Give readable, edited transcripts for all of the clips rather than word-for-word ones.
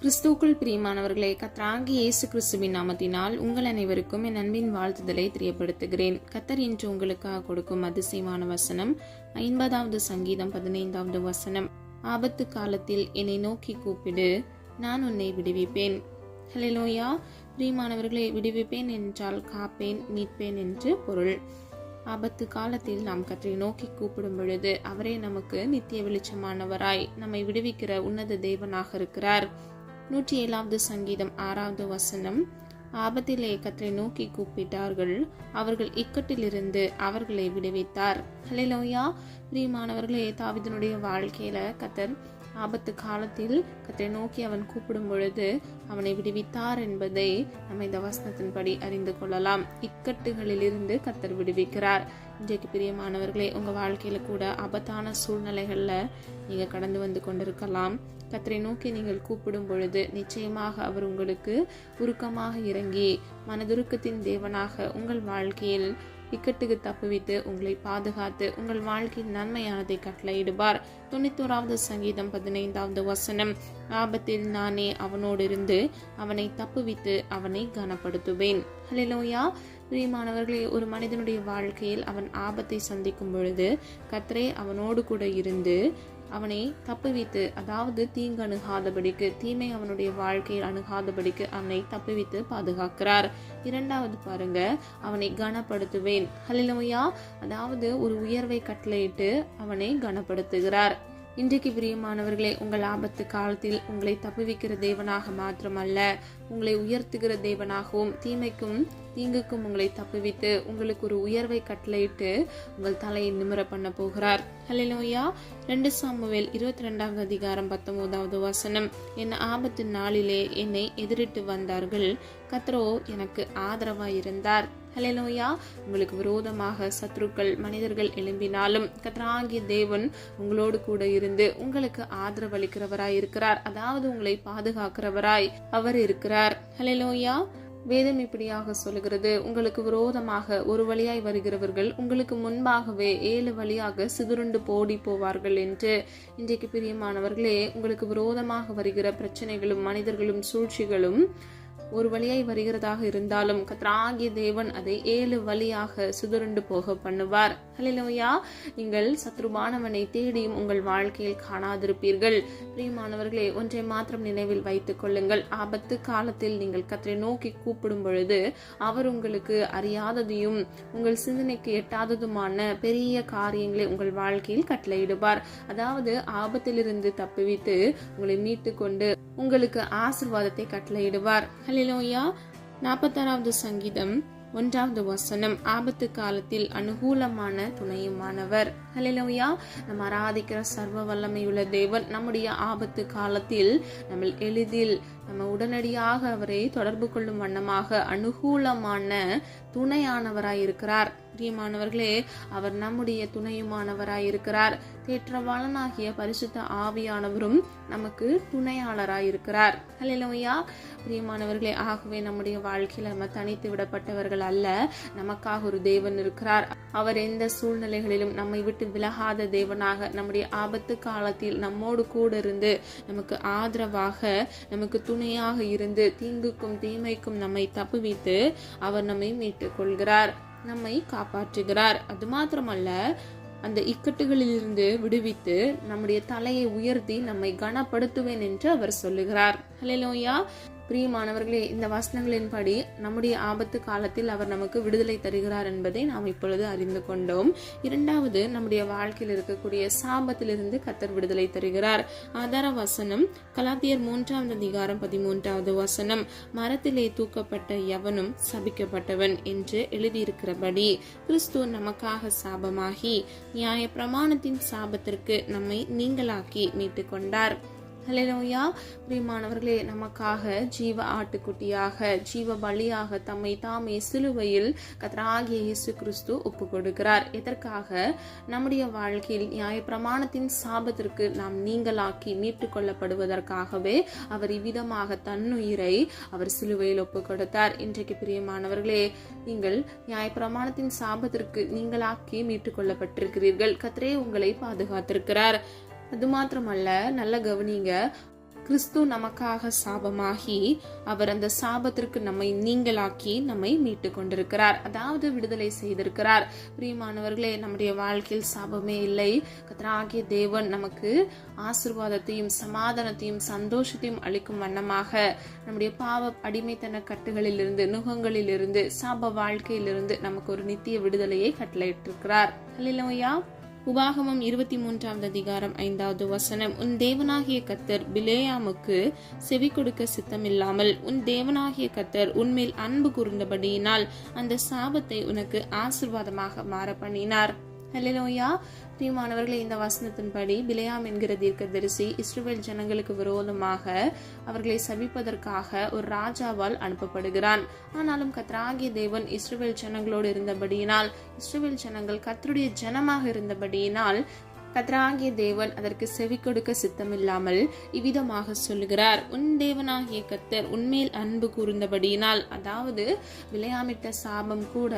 கிறிஸ்துவுக்குள் பிரியமானவர்களே, கர்த்தராகிய இயேசு கிறிஸ்துவின் நாமத்தினால் உங்கள் அனைவருக்கும் என் அன்பின் வாழ்த்துதலை தெரியப்படுத்துகிறேன். கர்த்தர் இன்று உங்களுக்காக கொடுக்கும் அதிசயமான வசனம் 50வது சங்கீதம் 15வது வசனம். ஆபத்து காலத்தில் என்னை நோக்கி கூப்பிடு, நான் உன்னை விடுவிப்பேன். ஹல்லேலூயா. பிரியமானவர்களே, விடுவிப்பேன் என்றால் காப்பேன், மீட்பேன் என்று பொருள். ஆபத்து காலத்தில் நாம் கர்த்தரை நோக்கி கூப்பிடும் பொழுது அவரே நமக்கு நித்திய வெளிச்சமானவராய் நம்மை விடுவிக்கிற உன்னத தேவனாக இருக்கிறார். 107வது சங்கீதம் 6வது வசனம். ஆபத்திலே கர்த்தரை நோக்கி கூப்பிட்டார்கள், அவர்கள் இக்கட்டிலிருந்து அவர்களை விடுவித்தார். ஹல்லேலூயா. பிரியமானவர்களே, தாவீதுனுடைய வாழ்க்கையில கர்த்தர் ஆபத்து காலத்தில் கர்த்தரை நோக்கி அவன் கூப்பிடும் பொழுது அவனை விடுவித்தார் என்பதை நம்ம இந்த வசனத்தின்படி அறிந்து கொள்ளலாம். இக்கட்டுகளிலிருந்து கர்த்தர் விடுவிக்கிறார். இன்றைக்கு பிரியமானவர்களே, உங்க வாழ்க்கையில கூட ஆபத்தான சூழ்நிலைகள்ல நீங்க கடந்து வந்து கொண்டிருக்கலாம். கர்த்தரை நோக்கி நீங்கள் கூப்பிடும் பொழுது நிச்சயமாக அவர் உங்களுக்கு உருக்கமாக இறங்கி மனதுருக்கத்தின் தேவனாக உங்கள் வாழ்க்கையில் இக்கட்டுக்கு தப்புவித்து உங்களை பாதுகாத்து உங்கள் வாழ்க்கையின் நன்மையானதை கட்டளையிடுவார். 91வது சங்கீதம் 15வது வசனம். ஆபத்தில் நானே அவனோடு இருந்து அவனை தப்புவித்து அவனை கனப்படுத்துவேன். ஹல்லேலூயா. பிரியமானவர்களே, ஒரு மனிதனுடைய வாழ்க்கையில் அவன் ஆபத்தை சந்திக்கும் பொழுது கர்த்தரே அவனோடு கூட இருந்து அவனை தப்புவித்து, அதாவது தீங்கு அணுகாதபடிக்கு, தீமை அவனுடைய வாழ்க்கையில் அணுகாதபடிக்கு அவனை தப்புவித்து பாதுகாக்கிறார். இரண்டாவது பாருங்க, அவனை கனப்படுத்துவேன். ஹல்லேலூயா. அதாவது ஒரு உயர்வை கட்டளையிட்டு அவனை கனப்படுத்துகிறார். இன்றைக்கு பிரியமானவர்களே, உங்கள் ஆபத்து காலத்தில் உங்களை தப்புவிக்கிற தேவனாக மாத்திரமல்ல, உங்களை உயர்த்துகிற தேவனாகவும் தீமைக்கும் தீங்குக்கும் உங்களை தப்புவித்து உங்களுக்கு ஒரு உயர்வை கட்டளையிட்டு உங்கள் தலையை நிமிர பண்ண போகிறார். ஹல்லேலூயா. 2 சாமுவேல் 22வது அதிகாரம் 19வது வசனம். என் ஆபத்து நாளிலே என்னை எதிரிட்டு வந்தார்கள், கர்த்தரோ எனக்கு ஆதரவாய் இருந்தார். ஹல்லேலூயா. உங்களுக்கு விரோதமாக சத்துருக்கள் மனிதர்கள் எழும்பினாலும் கர்த்தராகிய தேவன் உங்களோடு கூட இருந்து உங்களுக்கு ஆதரவளிக்கிறவராய் இருக்கிறார். அதாவது உங்களை பாதுகாக்கிறவராய் அவர் இருக்கிறார். ஹல்லேலூயா. வேதம் இப்படியாக சொல்லுகிறது, உங்களுக்கு விரோதமாக ஒரு வழியாய் வருகிறவர்கள் உங்களுக்கு முன்பாகவே 7 வழியாக சிதறுண்டு போடி போவார்கள் என்று. இன்றைக்கு பிரியமானவர்களே, உங்களுக்கு விரோதமாக வருகிற பிரச்சனைகளும் மனிதர்களும் சூழ்ச்சிகளும் ஒரு வழியாய் வருகிறதாக இருந்தாலும் கர்த்தராகிய தேவன் அதை 7 வழியாக சிதறுண்டு போக பண்ணுவார். ஹல்லேலூயா. நீங்கள் சத்ருபானவனை தேடியும் உங்கள் வாழ்க்கையில் காணாதிருப்பீர்கள். பிரியமானவர்களே, ஒன்றை மாத்திரம் நினைவில் வைத்துக் கொள்ளுங்கள். ஆபத்து காலத்தில் நீங்கள் கர்த்தரை நோக்கி கூப்பிடும் பொழுது அவர் உங்களுக்கு அறியாததையும் உங்கள் சிந்தனைக்கு எட்டாததுமான பெரிய காரியங்களை உங்கள் வாழ்க்கையில் கட்டளையிடுவார். அதாவது ஆபத்திலிருந்து தப்புவித்து உங்களை மீட்டு கொண்டு உங்களுக்கு ஆசீர்வாதத்தை கட்டளையிடுவார். ஹல்லேலூயா. 46வது சங்கீதம் 1வது வசனம். ஆபத்து காலத்தில் அனுகூலமான துணையுமானவர். ஹல்லேலூயா. நம்ம ஆராதிக்கிற சர்வ வல்லமையுள்ள தேவன் நம்முடைய ஆபத்து காலத்தில் நம்ம எளிதில் நம்ம உடனடியாக அவரை தொடர்பு கொள்ளும் வண்ணமாக அனுகூலமான துணையானவராய் இருக்கிறார். பிரியமானவர்களே, அவர் நம்முடைய துணையுமானவராய் இருக்கிறார். தேற்றவாளனாகிய பரிசுத்த ஆவியானவரும் நமக்கு துணையாளராய் இருக்கிறார். ஹல்லேலூயா. பிரியமானவர்களே, ஆகவே நம்முடைய வாழ்க்கையில் நம்ம தனித்து விடப்பட்டவர்கள் அல்ல. நமக்காக ஒரு தேவன் இருக்கிறார். அவர் எந்த சூழ்நிலைகளிலும் நம்மை விட்டு விலகாத தேவனாக நம்முடைய ஆபத்து காலத்தில் நம்மோடு கூட இருந்து நமக்கு ஆதரவாக நமக்கு துணையாக இருந்து தீங்குக்கும் தீமைக்கும் நம்மை தப்புவித்து அவர் நம்மை மீட்டுக் கொள்கிறார், நம்மை காப்பாற்றுகிறார். அது மாத்திரமல்ல, அந்த இக்கட்டுகளிலிருந்து விடுவித்து நம்முடைய தலையை உயர்த்தி நம்மை கனப்படுத்துவேன் என்று அவர் சொல்லுகிறார். ஹல்லேலூயா. பிரியமானவர்களே, இந்த வசனங்களின்படி நம்முடைய ஆபத்து காலத்தில் அவர் நமக்கு விடுதலை தருகிறார் என்பதை நாம் இப்பொழுது அறிந்து கொண்டோம். இரண்டாவது, நம்முடைய வாழ்க்கையில் இருக்கக்கூடிய சாபத்திலிருந்து கர்த்தர் விடுதலை தருகிறார். ஆதார வசனம் கலாத்தியர் 3வது அதிகாரம் 13வது வசனம். மரத்திலே தூக்கப்பட்ட எவனும் சபிக்கப்பட்டவன் என்று எழுதியிருக்கிறபடி கிறிஸ்து நமக்காக சாபமாகி நியாய பிரமாணத்தின் சாபத்திற்கு நம்மை நீங்களாக்கி மீட்டு கொண்டார். ஹல்லேலூயா. பிரியமானவர்களே, நமக்காக ஜீவ ஆட்டுக்குட்டியாக ஜீவ பலியாக தம்மை தாமே சிலுவையில் கர்த்தராகிய இயேசு கிறிஸ்து ஒப்பு கொடுக்கிறார். எதற்காக? நம்முடைய வாழ்க்கையில் நியாய பிரமாணத்தின் சாபத்திற்கு நாம் நீங்களாக்கி மீட்டு கொள்ளப்படுவதற்காகவே அவர் இவ்விதமாக தன்னுயிரை அவர் சிலுவையில் ஒப்பு கொடுத்தார். இன்றைக்கு பிரியமானவர்களே, நீங்கள் நியாய பிரமாணத்தின் சாபத்திற்கு நீங்களாக்கி மீட்டு கொள்ளப்பட்டிருக்கிறீர்கள். கர்த்தரே உங்களை பாதுகாத்திருக்கிறார். அது மாத்திரமல்ல, நல்ல கவனிங்க, கிறிஸ்து நமக்காக சாபமாகி அவர் அந்த சாபத்திற்கு நம்மை நீங்களாக்கி நம்மை மீட்டு கொண்டிருக்கிறார், அதாவது விடுதலை செய்திருக்கிறார். பிரியமானவர்களே, நம்முடைய வாழ்க்கையில் சாபமே இல்லை. கர்த்தராகிய தேவன் நமக்கு ஆசீர்வாதத்தையும் சமாதானத்தையும் சந்தோஷத்தையும் அளிக்கும் வண்ணமாக நம்முடைய பாவ அடிமைத்தன கட்டுகளிலிருந்து, நுகங்களிலிருந்து, சாப வாழ்க்கையிலிருந்து நமக்கு ஒரு நித்திய விடுதலையை கட்டளையிட்டிருக்கிறார். அல்லேலூயா. உபாகமம் 23 அதிகாரம் 5வது வசனம், உன் தேவனாகிய கர்த்தர் பிலேயாமுக்கு செவி கொடுக்க சித்தமில்லாமல் உன் தேவனாகிய கர்த்தர் உன்மேல் அன்பு கூர்ந்தபடியினால் அந்த சாபத்தை உனக்கு ஆசீர்வாதமாக மாற பண்ணினார். அல்லேலூயா. பிரியமானவர்களே, இந்த வசனத்தின்படி பிலேயாம் என்கிற தீர்க்கதரிசி இஸ்ரவேல் ஜனங்களுக்கு விரோதமாக அவர்களை சபிப்பதற்காக ஒரு ராஜாவால் அனுப்பப்படுகிறான். ஆனாலும் கர்த்தராகிய தேவன் இஸ்ரவேல் ஜனங்களோடு இருந்தபடியினால், இஸ்ரவேல் ஜனங்கள் கர்த்தருடைய ஜனமாக இருந்தபடியினால் கர்த்தராகிய தேவன் அதற்கு செவி கொடுக்க சித்தமில்லாமல் இவ்விதமாக சொல்லுகிறார், உன் தேவனாகிய கர்த்தர் உன்மேல் அன்பு கூர்ந்தபடியினால், அதாவது விளையாமிட்ட சாபம் கூட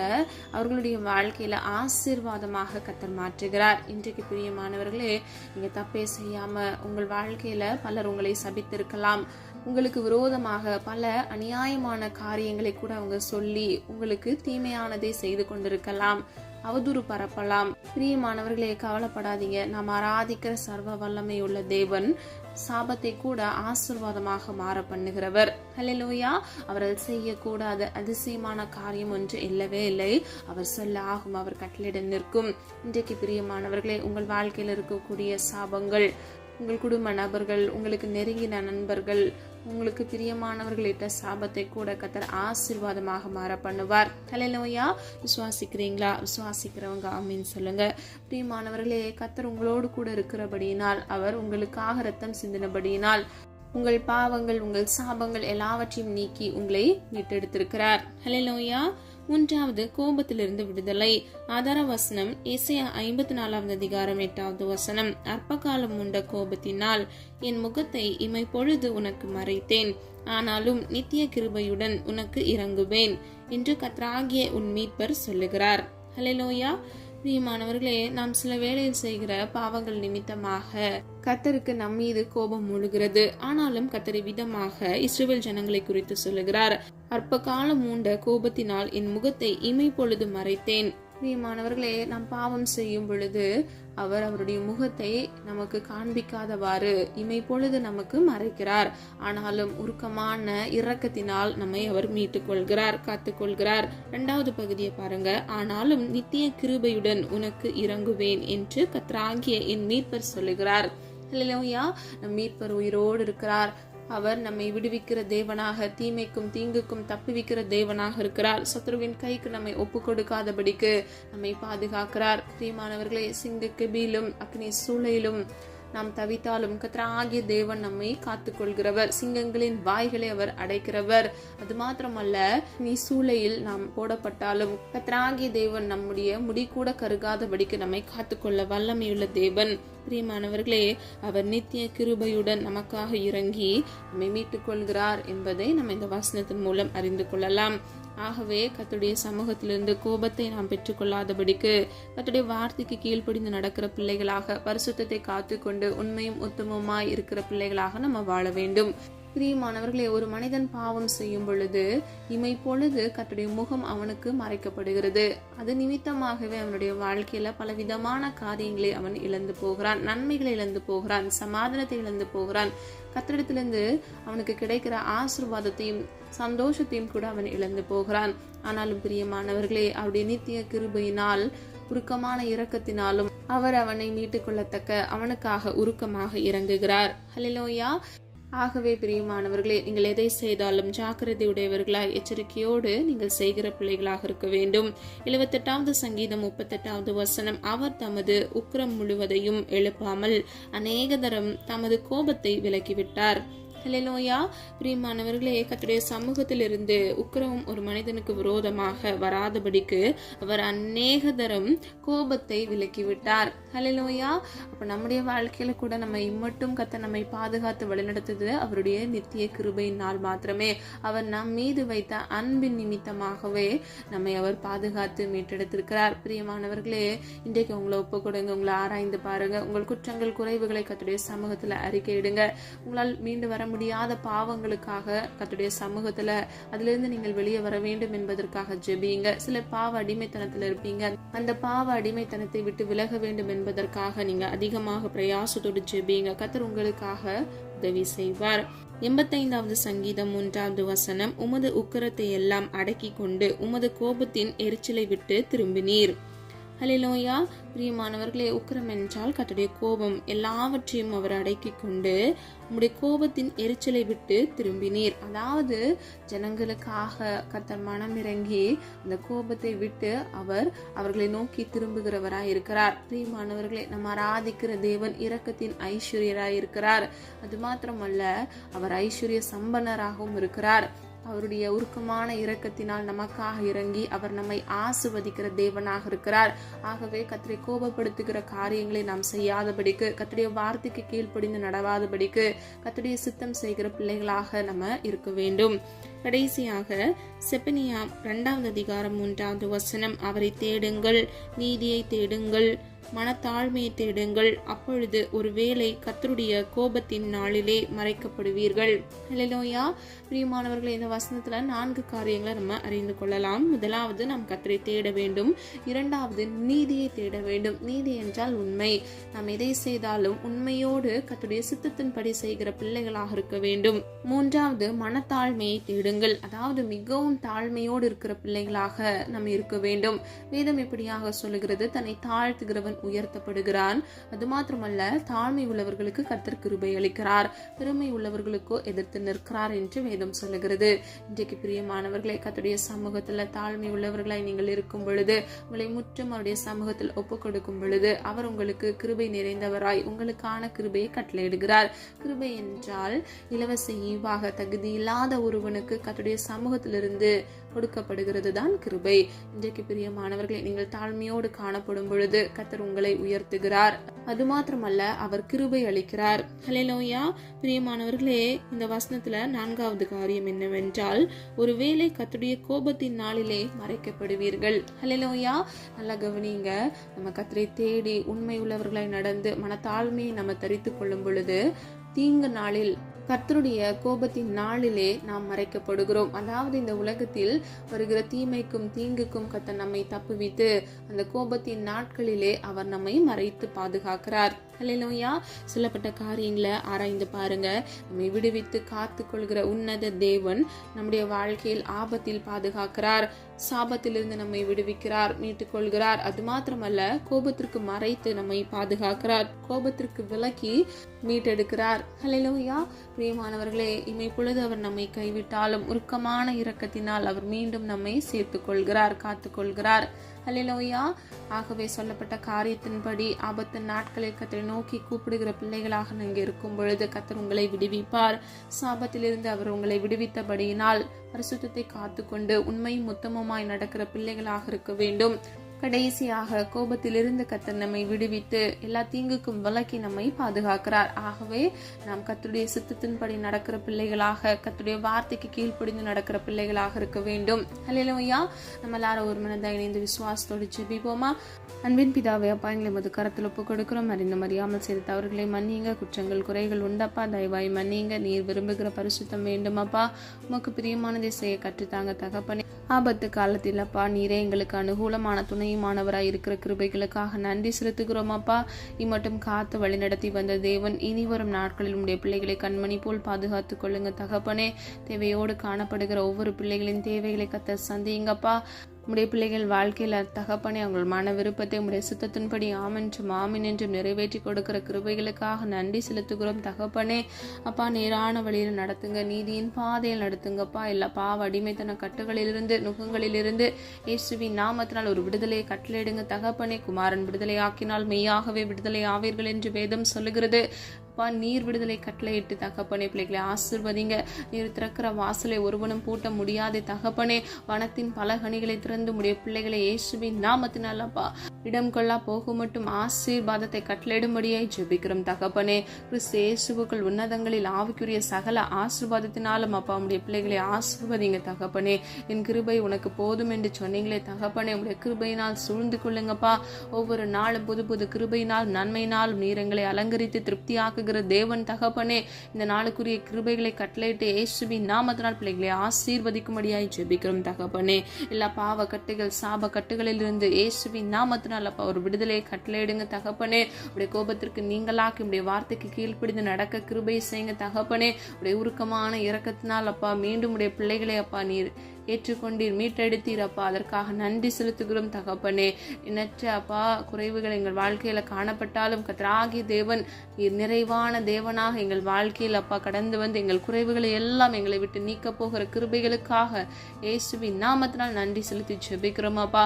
அவர்களுடைய வாழ்க்கையில ஆசீர்வாதமாக கர்த்தர் மாற்றுகிறார். இன்றைக்கு பிரியமானவர்களே, நீங்க தப்பே செய்யாம உங்கள் வாழ்க்கையில பலர் உங்களை சபித்திருக்கலாம். உங்களுக்கு விரோதமாக பல அநியாயமான காரியங்களை கூட அவங்க சொல்லி உங்களுக்கு தீமையானதை செய்து கொண்டிருக்கலாம், அவதூறு பரப்பலாம். பிரியமானவர்களே, கவலைப்படாதீங்க. நாம் ஆராதிக்கிற சர்வ வல்லமை உள்ள தேவன் சாபத்தை கூட ஆசீர்வாதமாக மாற பண்ணுகிறவர். அல்லேலூயா. அவரால் செய்யக்கூடாத அதிசயமான காரியம் ஒன்று இல்லவே இல்லை. அவர் சொல்ல ஆகும், அவர் கட்டளையிட நிற்கும். இன்றைக்கு பிரியமானவர்களே, உங்கள் வாழ்க்கையில் இருக்கக்கூடிய சாபங்கள், உங்கள் குடும்ப நபர்கள், உங்களுக்கு நெருங்கின நண்பர்கள், உங்களுக்கு பிரியமானவர்களிட்ட சாபத்தை கூட கர்த்தர் ஆசீர்வாதமாக மாற பண்ணுவார். அல்லேலூயா. விசுவாசிக்கிறீங்களா? விசுவாசிக்கிறவங்க ஆமீன் சொல்லுங்க. பிரியமானவர்களே, கர்த்தர் உங்களோடு கூட இருக்கிறபடியினால், அவர் உங்களுக்காக இரத்தம் சிந்தினபடியினால் உங்கள் பாவங்கள், உங்கள் சாபங்கள் எல்லாவற்றையும் நீக்கி உங்களை மீட்டெடுத்திருக்கிறார். அல்லேலூயா. 3வது, கோபத்திலிருந்து விடுதலை. ஆதார வசனம் ஏசாயா 54 அதிகாரம் 8வது வசனம், அற்பகாலம் உண்ட கோபத்தினால் என் முகத்தை இமைப்பொழுது உனக்கு மறைத்தேன், ஆனாலும் நித்திய கிருபையுடன் உனக்கு இறங்குவேன் என்று கர்த்தராகிய உன் மீட்பர் சொல்லுகிறார். அல்லேலூயா. பிரியமானவர்களே, நாம் சில வேளையில் செய்கிற பாவங்கள் நிமித்தமாக கர்த்தருக்கு நம் மீது கோபம் மூழ்கிறது. ஆனாலும் கர்த்தர் விதமாக இஸ்ரவேல் ஜனங்களை குறித்து சொல்லுகிறார், அற்ப காலம் மூண்ட கோபத்தினால் என் முகத்தை இமை பொழுது மறைத்தேன். பிரியமானவர்களே, நாம் பாவம் செய்யும் பொழுது அவர் அவருடைய முகத்தை நமக்கு காண்பிக்காதவாறு இமை பொழுது நமக்கு மறைக்கிறார். ஆனாலும் உருக்கமான இரக்கத்தினால் நம்மை அவர் மீட்டுக் கொள்கிறார், காத்துக்கொள்கிறார். 2வது பகுதியை பாருங்க, ஆனாலும் நித்திய கிருபையுடன் உனக்கு இறங்குவேன் என்று கர்த்தராகிய என் மீட்பர் சொல்லுகிறார். அல்லேலூயா. நம் மீட்பர் உயிரோடு இருக்கிறார். அவர் நம்மை விடுவிக்கிற தேவனாக, தீமைக்கும் தீங்குக்கும் தப்புவிக்கிற தேவனாக இருக்கிறார். சத்ருவின் கைக்கு நம்மை ஒப்பு கொடுக்காதபடிக்கு நம்மை பாதுகாக்கிறார். பிரியமானவர்களே, சிங்க கெபியிலும் அக்னி சூளையிலும் நாம் தவித்தாலும் கர்த்தராகிய தேவன் நம்மை காத்துக்கொள்கிறவர். சிங்கங்களின் வாய்களை அவர் அடைக்கிறவர். அது மாத்திரமல்ல, நீ சூளையில் நாம் போடப்பட்டாலும் கர்த்தராகிய தேவன் நம்முடைய முடி கூட கருகாதபடிக்கு நம்மை காத்துக்கொள்ள வல்லமையுள்ள தேவன். பிரியமானவர்களே, அவர் நித்திய கிருபையுடன் நமக்காக இறங்கி நம்மை மீட்டுக் கொள்கிறார் என்பதை நம்ம இந்த வசனத்தின் மூலம் அறிந்து கொள்ளலாம். ஆகவே கர்த்தருடைய சமூகத்திலிருந்து கோபத்தை நாம் பெற்றுக்கொள்ளாதபடிக்கு கர்த்தருடைய வார்த்தைக்கு கீழ்ப்படிந்து நடக்கிற பிள்ளைகளாக, பரிசுத்தத்தை காத்துக்கொண்டு உண்மையும் உத்தமமாய் இருக்கிற பிள்ளைகளாக நம்ம வாழ வேண்டும். பிரியமானவர்களே, ஒரு மனிதன் பாவம் செய்யும் பொழுது இமை பொழுது கர்த்தருடைய முகம் அவனுக்கு மறைக்கப்படுகிறது. அது நிமித்தமாகவே அவனுடைய வாழ்க்கையில பலவிதமான காரியங்களை அவன் இழந்து போகிறான், நன்மைகளை இழந்து போகிறான், சமாதானத்தை இழந்து போகிறான். கர்த்தரிடத்திலிருந்து அவனுக்கு கிடைக்கிற ஆசீர்வாதத்தையும் சந்தோஷத்தையும் கூட அவன் இழந்து போகிறான். ஆனாலும் பிரியமானவர்களே, அவருடைய நித்திய கிருபையினால், உருக்கமான இரக்கத்தினாலும் அவர் அவனை மீட்டுக் கொள்ளத்தக்க அவனுக்காக உருக்கமாக இறங்குகிறார். அல்லேலூயா. ஆகவே பிரியமானவர்களே, நீங்கள் எதை செய்தாலும் ஜாக்கிரதையுடையவர்களாய் எச்சரிக்கையோடு நீங்கள் செய்கிற பிள்ளைகளாக இருக்க வேண்டும். 78வது சங்கீதம் 38வது வசனம், அவர் தமது உக்கிரம் முழுவதையும் எழுப்பாமல் அநேக தரம் தமது கோபத்தை விலக்கிவிட்டார். ஹல்லேலூயா. பிரியமானவர்களே, கர்த்தருடைய சமூகத்திலிருந்து உக்கிரமும் ஒரு மனிதனுக்கு விரோதமாக வராதபடிக்கு அவர் அநேக தரம் கோபத்தை விலக்கிவிட்டார். ஹல்லேலூயா. அப்ப நம்முடைய வாழ்க்கையில கூட நம்ம இம்மட்டும் கர்த்தர் நம்மை பாதுகாத்து வழிநடத்துது அவருடைய நித்திய கிருபையினால் மாத்திரமே. அவர் நம் மீது வைத்த அன்பின் நிமித்தமாகவே நம்மை அவர் பாதுகாத்து மீட்டெடுத்திருக்கிறார். பிரியமானவர்களே, இன்றைக்கு உங்களை ஒப்பு கொடுங்க, உங்களை ஆராய்ந்து பாருங்க, உங்கள் குற்றங்கள் குறைவுகளை கர்த்தருடைய சமூகத்துல அறிக்கையிடுங்க. உங்களால் மீண்டு வர முடியாத பாவங்களுக்காக கர்த்தருடைய சமூகத்துல அதிலிருந்து நீங்கள் வெளியே வர வேண்டும் என்பதற்காக ஜெபியுங்க. சிலர் பாவ அடிமைத்தனத்துல இருப்பீங்க, அந்த பாவ அடிமைத்தனத்தை விட்டு விலக வேண்டும் என்பதற்காக நீங்க அதிகமாக பிரயாசத்தோடு ஜெபியுங்க. கர்த்தர் உங்களுக்காக உதவி செய்வார். 85வது சங்கீதம் 1வது வசனம், உமது உக்கிரத்தை எல்லாம் அடக்கி கொண்டு உமது கோபத்தின் எரிச்சலை விட்டு திரும்பினீர். ஹல்லேலூயா. பிரியமானவர்களே, உக்கிரம் என்றால் கர்த்தருடைய கோபம், எல்லாவற்றையும் அவர் அடக்கி கொண்டு உம்முடைய கோபத்தின் எரிச்சலை விட்டு திரும்பினீர். அதாவது ஜனங்களுக்காக கர்த்தர் மனம் இறங்கி அந்த கோபத்தை விட்டு அவர்களை நோக்கி திரும்புகிறவராய் இருக்கிறார். பிரியமானவர்களே, நம்ம ஆராதிக்கிற தேவன் இரக்கத்தின் ஐஸ்வர்யராய் இருக்கிறார். அது மாத்திரமல்ல, அவர் ஐஸ்வர்ய சம்பன்னராகவும் இருக்கிறார். அவருடைய உருக்கமான இரக்கத்தினால் நமக்காக இறங்கி அவர் நம்மை ஆசிர்வதிக்கிற தேவனாக இருக்கிறார். ஆகவே கர்த்தரை கோபப்படுத்துகிற காரியங்களை நாம் செய்யாதபடிக்கு, கர்த்தருடைய வார்த்தைக்கு கீழ்ப்படிந்து நடவாதபடிக்கு கர்த்தருடைய சித்தம் செய்கிற பிள்ளைகளாக நம்ம இருக்க வேண்டும். கடைசியாக செப்பனியா 2வது அதிகாரம் 3வது வசனம், அவரை தேடுங்கள், நீதியை தேடுங்கள், மனத்தாழ்மையை தேடுங்கள், அப்பொழுது ஒருவேளை கர்த்தருடைய கோபத்தின் நாளிலே மறைக்கப்படுவீர்கள். ஹல்லேலூயா. பிரியமானவர்களே, இந்த வசனத்துல 4 காரியங்களை நம்ம அறிந்து கொள்ளலாம். முதலாவது, நாம் கர்த்தரை தேட வேண்டும். 2வது, நீதியை தேட வேண்டும். நீதி என்றால் உண்மை. நாம் எதை செய்தாலும் உண்மையோடு கர்த்தருடைய சித்தத்தின்படி செய்கிற பிள்ளைகளாக இருக்க வேண்டும். 3வது, மனத்தாழ்மையை தேடுங்கள். அதாவது மிகவும் தாழ்மையோடு இருக்கிற பிள்ளைகளாக நம்ம இருக்க வேண்டும். வேதம் எப்படியாக சொல்லுகிறது, தன்னை தாழ்த்துகிறவன் உயர்த்தப்படுகிறான். அது மாத்திரமல்ல, தாழ்மை உள்ளவர்களுக்கு கர்த்தர் கிருபை அளிக்கிறார், பெருமை உள்ளவர்களுக்கோ எதிர்த்து நிற்கிறார் என்று வேதம் சொல்லுகிறது. இன்றைக்கு பிரியமானவர்களை, கர்த்தருடைய சமூகத்துல தாழ்மை உள்ளவர்களாய் நீங்கள் இருக்கும் பொழுது, உங்களை முற்றும் அவருடைய சமூகத்தில் ஒப்பு கொடுக்கும் பொழுது, அவர் உங்களுக்கு கிருபை நிறைந்தவராய் உங்களுக்கான கிருபையை கட்டளையிடுகிறார். கிருபை என்றால் இலவச ஈவாக தகுதி இல்லாத ஒருவனுக்கு கர்த்தருடைய சமூகத்திலிருந்து கொடுக்கப்படுகிறது தான் கிருபை. இன்றைக்கு பிரியமானவர்களை, நீங்கள் தாழ்மையோடு காணப்படும் பொழுது கர்த்தர் உங்களை உயர்த்துகிறார். அது மாத்திரமல்ல, அவர் கிருபை அளிக்கிறார். ஹல்லேலூயா. பிரியமானவர்களே, இந்த வசனத்துல 4வது காரியம் என்னவென்றால், ஒருவேளை கர்த்தருடைய கோபத்தின் நாளிலே மறைக்கப்படுவீர்கள். ஹல்லேலூயா. நல்லா கவனிங்க. நம்ம கர்த்தரை தேடி உண்மை உள்ளவர்களாய் நடந்து மனத்தாழ்மையை நம்ம தரித்து கொள்ளும் பொழுது தீங்கு நாளில், கர்த்தருடைய கோபத்தின் நாளிலே நாம் மறைக்கப்படுகிறோம். அதாவது இந்த உலகத்தில் வருகிற தீமைக்கும் தீங்குக்கும் கர்த்தர் நம்மை தப்புவித்து அந்த கோபத்தின் நாட்களிலே அவர் நம்மை மறைத்து பாதுகாக்கிறார். ஹல்லேலூயா. சொல்லப்பட்ட காரியங்களை ஆராய்ந்து பாருங்க. நம்மை விடுவித்து காத்து கொள்கிற உன்னத தேவன் நம்முடைய வாழ்க்கையில் ஆபத்தில் பாதுகாக்கிறார், சாபத்திலிருந்து நம்மை விடுவிக்கிறார், மீட்டுக் கொள்கிறார். அது மாத்திரமல்ல, கோபத்திற்கு மறைத்து நம்மை பாதுகாக்கிறார், கோபத்திற்கு விலக்கி மீட்டெடுக்கிறார். ஹல்லேலூயா. பிரியமானவர்களே, இமைப்பொழுது அவர் நம்மை கைவிட்டாலும் உருக்கமான இரக்கத்தினால் அவர் மீண்டும் நம்மை சேர்த்துக் கொள்கிறார், காத்துக் கொள்கிறார். ஹல்லேலூயா. ஆகவே சொல்லப்பட்ட காரியத்தின்படி ஆபத்து நாட்களில் கர்த்தரை நோக்கி கூப்பிடுகிற பிள்ளைகளாக நீங்க இருக்கும் பொழுது கர்த்தர் உங்களை விடுவிப்பார். சாபத்திலிருந்து அவர் உங்களை விடுவித்தபடியினால் பரிசுத்தத்தை காத்துக்கொண்டு உண்மையும் உத்தமமாய் நடக்கிற பிள்ளைகளாக இருக்க வேண்டும். கடைசியாக, கோபத்திலிருந்து கர்த்தர் நம்மை விடுவித்து எல்லா தீங்குக்கும் விலக்கி நம்மை பாதுகாக்கிறார். ஆகவே நாம் கர்த்தருடைய சித்தத்தின்படி நடக்கிற பிள்ளைகளாக, கர்த்தருடைய வார்த்தைக்கு கீழ்ப்படிந்து நடக்கிற பிள்ளைகளாக இருக்க வேண்டும். ஹல்லேலூயா. நம்ம எல்லாரும் ஒரு மனதாய் இணைந்து விசுவாசத்தோடு ஜெபிப்போமா? அன்பின் பிதாவே, அப்பா, எங்களை மது கரத்தில் ஒப்பு கொடுக்கிறோம். அறிந்தும் அறியாமல் செய்த தவறுகளை மன்னிங்க. குற்றங்கள் குறைகள் உண்டப்பா, தயவாய் மன்னிங்க. நீர் விரும்புகிற பரிசுத்தம் வேண்டுமாப்பா. உமக்கு பிரியமானதை செய்ய கற்றுத்தாங்க தகப்பனே. ஆபத்து காலத்தில் அப்பா, நீரே எங்களுக்கு அனுகூலமான துணையுமானவராய் இருக்கிற கிருபைகளுக்காக நன்றி செலுத்துகிறோம் அப்பா. இம்மட்டும் காத்து வழி நடத்தி வந்த தேவன், இனி வரும் நாட்களில் உடைய பிள்ளைகளை கண்மணி போல் பாதுகாத்துக் கொள்ளுங்க தகப்பனே. தேவையோடு காணப்படுகிற ஒவ்வொரு பிள்ளைகளின் தேவைகளை கர்த்தர் சந்திங்கப்பா. உடைய பிள்ளைகள் வாழ்க்கையில் தகப்பனே, அவங்கள் மன விருப்பத்தை உடைய சித்தத்தின்படி ஆமென்றும் ஆமீன் என்றும் நிறைவேற்றி கொடுக்கிற கிருபைகளுக்காக நன்றி செலுத்துகிறோம் தகப்பனே. அப்பா, நேரான வழியில் நடத்துங்க, நீதியின் பாதையில் நடத்துங்கப்பா. எல்லா பாவ அடிமைத்தன கட்டுகளிலிருந்து, நுகங்களிலிருந்து இயேசுவின் நாமத்தினால் ஒரு விடுதலையை கட்டளையிடுங்க தகப்பனே. குமாரன் விடுதலை ஆக்கினால் மெய்யாகவே விடுதலை ஆவீர்கள் என்று வேதம் சொல்லுகிறது. அப்பா நீர் விடுதலை கட்டளையிட்டு தகப்பனே பிள்ளைகளை ஆசீர்வதிங்க. நீர் திறக்கிற வாசலை ஒருவனும் பூட்ட முடியாதே தகப்பனே. வனத்தின் பல கனிகளை திறந்து உடைய பிள்ளைகளை இயேசுவின் நாமத்தினால் அப்பா இடம் கொள்ளா போக மட்டும் ஆசீர்வாதத்தை கட்டளையிடும்படியாய் ஜெபிக்கிறோம் தகப்பனே. கிறிஸ்து இயேசுவுக்குள் உன்னதங்களில் ஆவிக்குரிய சகல ஆசீர்வாதத்தினாலும் அப்பா உடைய பிள்ளைகளை ஆசீர்வதிங்க தகப்பனே. என் கிருபை உனக்கு போதும் என்று சொன்னீங்களே தகப்பனே. உடைய கிருபையினால் சூழ்ந்து கொள்ளுங்கப்பா. ஒவ்வொரு நாளும் புது புது கிருபையினால் நன்மையினால் நீர் எங்களை அலங்கரித்து திருப்தியாக்குகிற தேவன் தகப்பனே. இந்த நாளுக்குரிய கிருபைகளை கட்டளையிட்டு இயேசுவின் நாமத்தினால் பிள்ளைகளை ஆசீர்வதிக்கும்படியாய் ஜெபிக்கிறோம் தகப்பனே. எல்லா பாவ கட்டுகள் சாப கட்டுகளில் இருந்து இயேசுவின் நாமத்தினால் அப்பா ஒரு விடுதலையை கட்டளையிடுங்க தகப்பனே. உடைய கோபத்திற்கு நீங்களாக்கி உடைய வார்த்தைக்கு கீழ்ப்பிடிந்து நடக்க கிருபை செய்யுங்க தகப்பனே. உடைய உருக்கமான இரக்கத்தினால் அப்பா மீண்டும் உடைய பிள்ளைகளை அப்பா நீர் ஏற்றுக்கொண்டீர், மீட்டெடுத்தீர் அப்பா. அதற்காக நன்றி செலுத்துகிறோம் தகப்பனே. எண்ணற்ற அப்பா குறைவுகள் எங்கள் வாழ்க்கையில காணப்பட்டாலும் கர்த்தராகிய தேவன் நிறைவான தேவனாக எங்கள் வாழ்க்கையில் அப்பா கடந்து வந்து எங்கள் குறைவுகளை எல்லாம் எங்களை விட்டு நீக்க போகிற கிருபைகளுக்காக இயேசுவின் நாமத்தினால் நன்றி செலுத்தி ஜெபிக்கிறோம் அப்பா.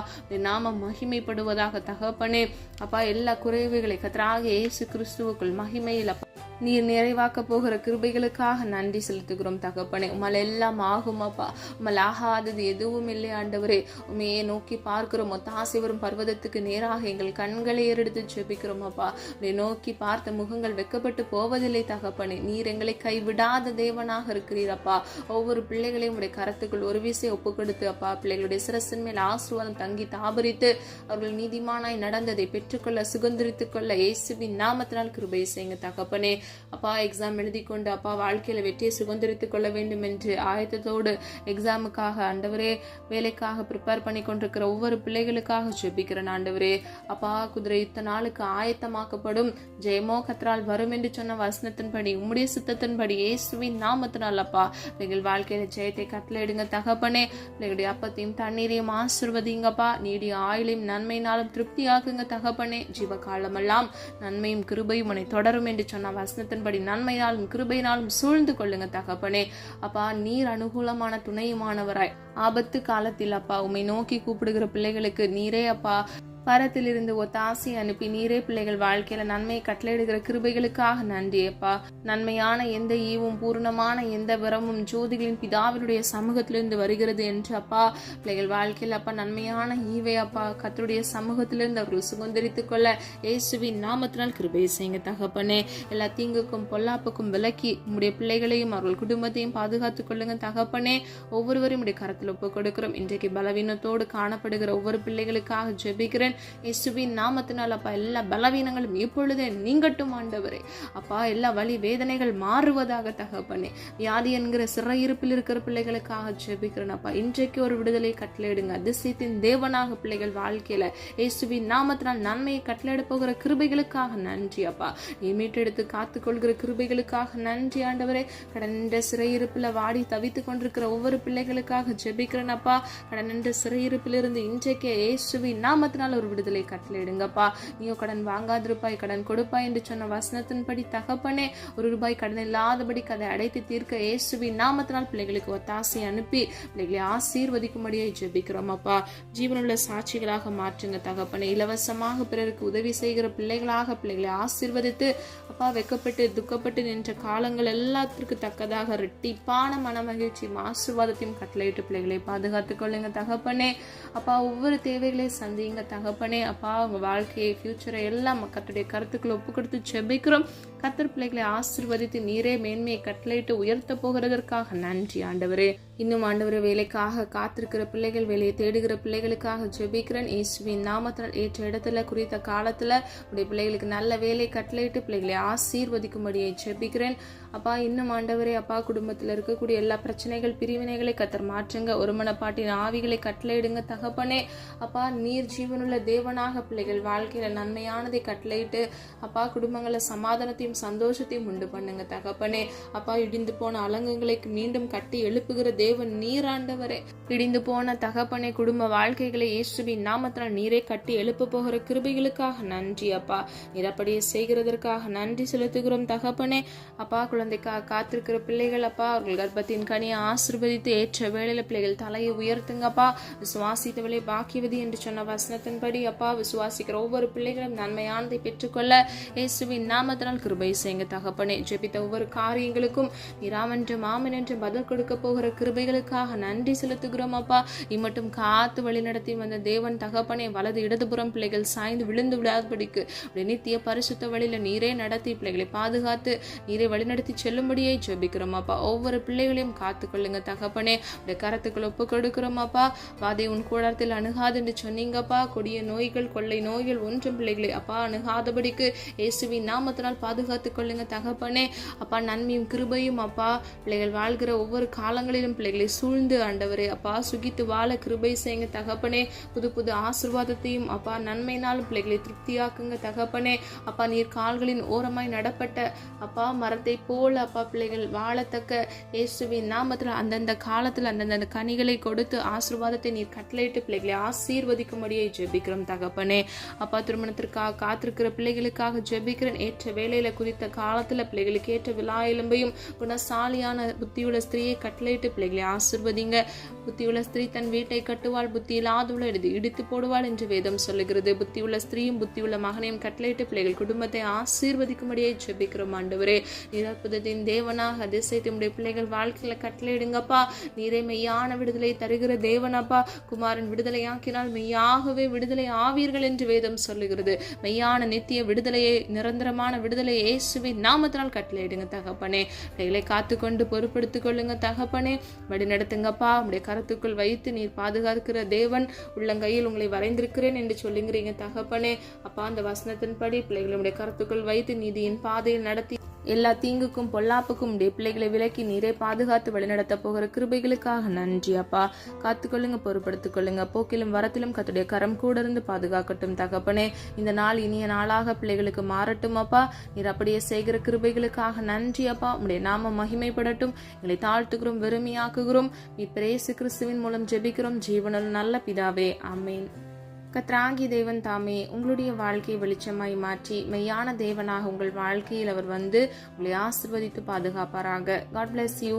நாமம் மகிமைப்படுவதாக தகப்பனே. அப்பா எல்லா குறைவுகளை கர்த்தராகிய இயேசு கிறிஸ்துவுக்குள் மகிமையில் அப்பா நீர் நிறைவாக்க போகிற கிருபைகளுக்காக நன்றி செலுத்துகிறோம் தகப்பனே. உம்மால் எல்லாம் ஆகும் அப்பா. உம்மால் ஆகாதது எதுவும் இல்லை ஆண்டவரே. உண்மையை நோக்கி பார்க்கிறோம். ஒத்தாசை வரும் பர்வதத்துக்கு நேராக எங்கள் கண்களை ஏறெடுத்து ஜெபிக்கிறோம் அப்பா. உம்மை நோக்கி பார்த்த முகங்கள் வெக்கப்பட்டு போவதில்லை தகப்பனே. நீர் எங்களை கைவிடாத தேவனாக இருக்கிறீர் அப்பா. ஒவ்வொரு பிள்ளைகளையும் உடைய கரத்துக்குள் ஒரு வீசை ஒப்பு கொடுத்து அப்பா பிள்ளைகளுடைய சிரசின் மேல் ஆசீர்வாதம் தங்கி தாபரித்து அவர்கள் நீதிமானாய் நடந்ததை பெற்றுக்கொள்ள சுதந்திரித்துக் கொள்ள இயேசுவின் நாமத்தினால் கிருபை செய்யுங்க தகப்பனே. அப்பா எக்ஸாம் எழுதி கொண்டு அப்பா வாழ்க்கையில வெற்றியை சுதந்திரித்துக் கொள்ள வேண்டும் என்று ஆயத்தத்தோடு எக்ஸாமுக்காக ஆண்டவரே வேலைக்காக ப்ரிப்பேர் பண்ணி கொண்டிருக்கிற ஒவ்வொரு பிள்ளைகளுக்காக ஜெபிக்கிறேன் ஆண்டவரே. அப்பா குதிரை யுத்த நாளுக்கு ஆயத்தமாக்கப்படும், ஜெயமோ கர்த்தரால் வரும் என்று சொன்ன வசனத்தின்படி உம்முடைய சித்தத்தின்படி இயேசுவின் நாமத்தினால் அப்பா பிள்ளைகள் வாழ்க்கையில ஜெயத்தை கட்டளையிடுங்க தகப்பனே. பிள்ளைகளுடைய அப்பத்தையும் தண்ணீரையும் ஆசீர்வதிங்கப்பா. நீடிய ஆயுளையும் நன்மையினாலும் திருப்தியாக்குங்க தகப்பனே. ஜீவ காலமெல்லாம் நன்மையும் கிருபையும் உன்னை தொடரும் என்று சொன்ன வசனத்தின்படி நன்மையினாலும் கிருபையினாலும் சூழ்ந்து கொள்ளுங்க தகப்பனே. அப்பா நீர் அனுகூலமான துணையுமானவராய் ஆபத்து காலத்தில் அப்பா உம்மை நோக்கி கூப்பிடுகிற பிள்ளைகளுக்கு நீரே அப்பா பரத்திலிருந்து ஒத்தாசை அனுப்பி நீரே பிள்ளைகள் வாழ்க்கையில நன்மையை கட்டளையிடுகிற கிருபைகளுக்காக நன்றி அப்பா. நன்மையான எந்த ஈவும் பூர்ணமான எந்த வரமும் ஜோதிகளின் பிதாவினுடைய சமூகத்திலிருந்து வருகிறது என்று அப்பா பிள்ளைகள் வாழ்க்கையில் அப்பா நன்மையான ஈவை அப்பா கர்த்தருடைய சமூகத்திலிருந்து அவர்கள் சுதந்திரித்துக் கொள்ள இயேசுவின் நாமத்தினால் கிருபை செய்யுங்க தகப்பனே. எல்லா தீங்குக்கும் பொல்லாப்புக்கும் விலக்கி உம்முடைய பிள்ளைகளையும் அவர்கள் குடும்பத்தையும் பாதுகாத்துக் கொள்ளுங்க தகப்பனே. ஒவ்வொருவரும் உடைய கரத்தில் ஒப்புக் கொடுக்கிறோம். இன்றைக்கு பலவீனத்தோடு காணப்படுகிற ஒவ்வொரு பிள்ளைகளுக்காக ஜெபிக்கிறேன் இயேசுவின் நாமத்தினால் அப்பா. எல்லா பலவீனங்களும் இப்பொழுதே நீங்கட்டும் ஆண்டவரே. அப்பா எல்லா வலி வேதனைகள் மாறுவதாக தகப்பனே. வியாதி என்கிற சிறையிருப்பில் இருக்கிற பிள்ளைகளுக்காக ஜெபிக்கிறேன் அப்பா. இன்றைக்கு ஒரு விடுதலை கட்டளையிடுங்க. அதிசயத்தின் தேவனாக பிள்ளைகள் வாழ்க்கையில இயேசுவின் நாமத்தினால் நன்மையை கட்டளையிட போகிற கிருபைகளுக்காக நன்றி அப்பா. நீ மீட்டெடுத்து காத்துக்கொள்கிற கிருபைகளுக்காக நன்றி ஆண்டவரே. கடந்த சிறையிருப்பில் வாடி தவித்துக் கொண்டிருக்கிற ஒவ்வொரு பிள்ளைகளுக்காக ஜெபிக்கிறேன் அப்பா. கடந்த சிறையிருப்பிலிருந்து இன்றைக்கு இயேசுவின் நாமத்தினால் ஒரு விடுதலை கட்டளையிடுங்கப்பா. நீயோ கடன் வாங்காதிருப்பாய் கடன் கொடுப்பாய் என்று சொன்ன வசனத்தின்படி தகப்பனே ஒரு ரூபாய் கடன் இல்லாதபடி அதை அடைத்து தீர்க்க இயேசுவின் நாமத்தினால் பிள்ளைகளுக்கு ஒத்தாசை அனுப்பி பிள்ளைகளை ஆசீர்வதிக்கும்படியை ஜெபிக்கிறோம் அப்பா. ஜீவனுள்ள சாட்சிகளாக மாற்றுங்க தகப்பனே. இலவசமாக பிறருக்கு உதவி செய்கிற பிள்ளைகளாக பிள்ளைகளை ஆசீர்வதித்து அப்பா வெக்கப்பட்டு துக்கப்பட்டு நின்ற காலங்கள் எல்லாத்திற்கு தக்கதாக ரெட்டிப்பான மன மகிழ்ச்சியும் ஆசீர்வாதத்தையும் கட்டளையிட்டு பிள்ளைகளை பாதுகாத்துக் கொள்ளுங்க தகப்பனே. அப்பா ஒவ்வொரு தேவைகளை சந்திங்க தகப்பனே. அப்பா உங்க வாழ்க்கையை ஃபியூச்சரை எல்லாம் கர்த்தருடைய கருத்துக்களை ஒப்பு கொடுத்து ஜெபிக்கிறோம். கர்த்தர் பிள்ளைகளை ஆசீர்வதித்து நீரே மேன்மையை கட்டளையிட்டு உயர்த்த போகிறதற்காக நன்றி ஆண்டவரே. இன்னும் ஆண்டவரே வேலைக்காக காத்திருக்கிற பிள்ளைகள் வேலையை தேடுகிற பிள்ளைகளுக்காக ஜெபிக்கிறேன் இயேசுவின் நாமத்தினால். ஏற்ற இடத்துல குறித்த காலத்துல உடைய பிள்ளைகளுக்கு நல்ல வேலை கட்டளையிட்டு பிள்ளைகளை ஆசீர்வதிக்கும்படியை ஜெபிக்கிறேன் அப்பா. இன்னும் ஆண்டவரே அப்பா குடும்பத்தில் இருக்கக்கூடிய எல்லா பிரச்சனைகள் பிரிவினைகளை கர்த்தர் மாற்றுங்க. ஒரு மனப்பாட்டின் ஆவிகளை கட்டளையிடுங்க தகப்பனே. அப்பா நீர் ஜீவனுள்ள தேவனாக பிள்ளைகள் வாழ்க்கையில நன்மையானதை கட்டளையிட்டு அப்பா குடும்பங்கள சமாதானத்தையும் சந்தோஷத்தையும் உண்டு பண்ணுங்க தகப்பனே. அப்பா இடிந்து போன அலங்கங்களை மீண்டும் கட்டி எழுப்புகிற தேவன் நீர் ஆண்டவரே. இடிந்து போன தகப்பனே, குடும்ப வாழ்க்கைகளை இயேசுவின் நாமத்தினால் நீரே கட்டி எழுப்ப போகிற கிருபைகளுக்காக நன்றி அப்பா. நீர் அப்படியே செய்கிறதற்காக நன்றி செலுத்துகிறோம் தகப்பனே. அப்பா, குழந்தைக்காக காத்திருக்கிற பிள்ளைகள் அப்பா, அவர்கள் கர்ப்பத்தின் கனியை ஆசீர்வதித்து ஏற்ற வேளையில பிள்ளைகள் தலையை உயர்த்துங்கப்பா. விசுவாசித்தவளை பாக்கியவதி என்று சொன்ன வசனத்தின்படி அப்பா, விசுவாசிக்கிற ஒவ்வொரு பிள்ளைகளும் நன்மையானதை பெற்றுக்கொள்ள இயேசுவின் நாமத்தினால் கிருபை செய்யுங்க தகப்பனே. ஜெபித்த ஒவ்வொரு காரியங்களுக்கும் நீராமென்று மாமன் என்று பதில் கொடுக்க போகிற கிருபைகளுக்காக நன்றி செலுத்துகிறோம் அப்பா. இம்மட்டும் காத்து வழி நடத்தி வந்த தேவன் தகப்பனே, வலது இடதுபுறம் பிள்ளைகள் சாய்ந்து விழுந்து விடாதபடிக்கு நித்திய பரிசுத்த வழியில நீரே நடத்தி பிள்ளைகளை பாதுகாத்து நீரே வழிநடத்தி செல்லும்படியே ஜெபிக்கிறோம் அப்பா. ஒவ்வொரு பிள்ளைகளையும் காத்துக்கொள்ளுங்க தகப்பனே. உடைய கரத்துக்கள் ஒப்பு கொடுக்கிறோம் அப்பா. வாதை உன் கூடாரத்தில் அணுகாது என்று சொன்னீங்கப்பா. கொடிய நோய்கள் கொள்ளை நோய்கள் ஒன்றும் பிள்ளைகளை அப்பா அணுகாதபடிக்கு இயேசுவின் நாமத்தினால் பாதுகாத்துக் கொள்ளுங்க தகப்பனே. அப்பா, நன்மையும் கிருபையும் அப்பா பிள்ளைகள் வாழ்கிற ஒவ்வொரு காலங்களிலும் பிள்ளைகளை சூழ்ந்து ஆண்டவரே அப்பா சுகித்து வாழ கிருபை செய்யுங்க தகப்பனே. புது புது ஆசீர்வாதத்தையும் அப்பா நன்மையினாலும் பிள்ளைகளை திருப்தியாக்குங்க தகப்பனே. அப்பா, நீர் கால்களின் ஓரமாய் நடப்பட்ட அப்பா மரத்தை போல அப்பா பிள்ளைகள் வாழத்தக்க இயேசுவின் நாமத்தில் அந்தந்த காலத்தில் அந்தந்த கனிகளை கொடுத்து ஆசீர்வாதத்தை நீர் கட்டளையிட்டு பிள்ளைகளை ஆசீர்வதிக்கும்படியே ஜெபிக்கிறோம் தகப்பனே. அப்பா, திருமணத்திற்காக காத்திருக்கிற பிள்ளைகளுக்காக ஜெபிக்கிறேன். ஏற்ற வேலையில குறித்த காலத்துல பிள்ளைகளுக்கு ஏற்ற விழா எலும்பையும் குணசாலியான புத்தியுள்ள ஸ்திரீயை கட்டளையிட்டு பிள்ளைகளை ஆசீர்வதிங்க. புத்தியுள்ள ஸ்திரீ தன் வீட்டை கட்டுவாள், புத்தி இல்லாதவளை இடித்து போடுவாள் என்று வேதம் சொல்லுகிறது. புத்தியுள்ள ஸ்திரீயும் புத்தியுள்ள மகனையும் கட்டளையிட்டு பிள்ளைகள் குடும்பத்தை ஆசீர்வதிக்கும்படியே ஜெபிக்கிறோம் ஆண்டவரே. நீர் அற்புதத்தின் தேவனாக அதிசயத்தை உடைய பிள்ளைகள் வாழ்க்கையில கட்டளையிடுங்கப்பா. நீரை மெய்யான விடுதலை தருகிற தேவனப்பா. குமாரன் விடுதலையாக்கினால் மெய்யாகவே விடுதலை ஆவீர்கள் என்று வேதம் சொல்லுகிறது. மெய்யான நித்திய விடுதலையை, நிரந்தரமான விடுதலையை இயேசுவின் நாமத்தினால் கட்டளையிடுங்க தகப்பனே. பிள்ளைகளை காத்துக்கொண்டு பொறுப்படுத்திக் கொள்ளுங்க தகப்பனே. வழி நடத்துங்கப்பா. உடைய கருத்துக்குள் வைத்து நீர் பாதுகாக்கிற தேவன். உள்ளங்கையில் உங்களை வரைந்திருக்கிறேன் என்று சொல்லுங்கிறீங்க தகப்பனே. அப்பா, அந்த வசனத்தின்படி பிள்ளைகளுடைய கருத்துக்குள் வைத்து நீதியின் பாதையில் நடத்தி எல்லா தீங்குக்கும் பொல்லாப்புக்கும் உடைய பிள்ளைகளை விலக்கி நீரே பாதுகாத்து வழிநடத்த போகிற கிருபைகளுக்காக நன்றி அப்பா. காத்துக்கொள்ளுங்க, பொறுப்படுத்திக் கொள்ளுங்க. போக்கிலும் வரத்திலும் கர்த்தருடைய கரம் கூட இருந்து பாதுகாக்கட்டும் தகப்பனே. இந்த நாள் இனிய நாளாக பிள்ளைகளுக்கு மாறட்டும் அப்பா. நீர் அப்படியே செய்கிற கிருபைகளுக்காக நன்றி அப்பா. உடைய நாம மகிமைப்படட்டும். எங்களை தாழ்த்துகிறோம், வெறுமையாக்குகிறோம். இயேசு கிறிஸ்துவின் மூலம் ஜெபிக்கிறோம் ஜீவனுள்ள நல்ல பிதாவே, ஆமென். கர்த்தராகிய தேவன் தாமே உங்களுடைய வாழ்க்கையை வெளிச்சமாய் மாற்றி மெய்யான தேவனாக உங்கள் வாழ்க்கையில் அவர் வந்து உங்களை ஆசீர்வதித்து பாதுகாப்பாராக. God bless you.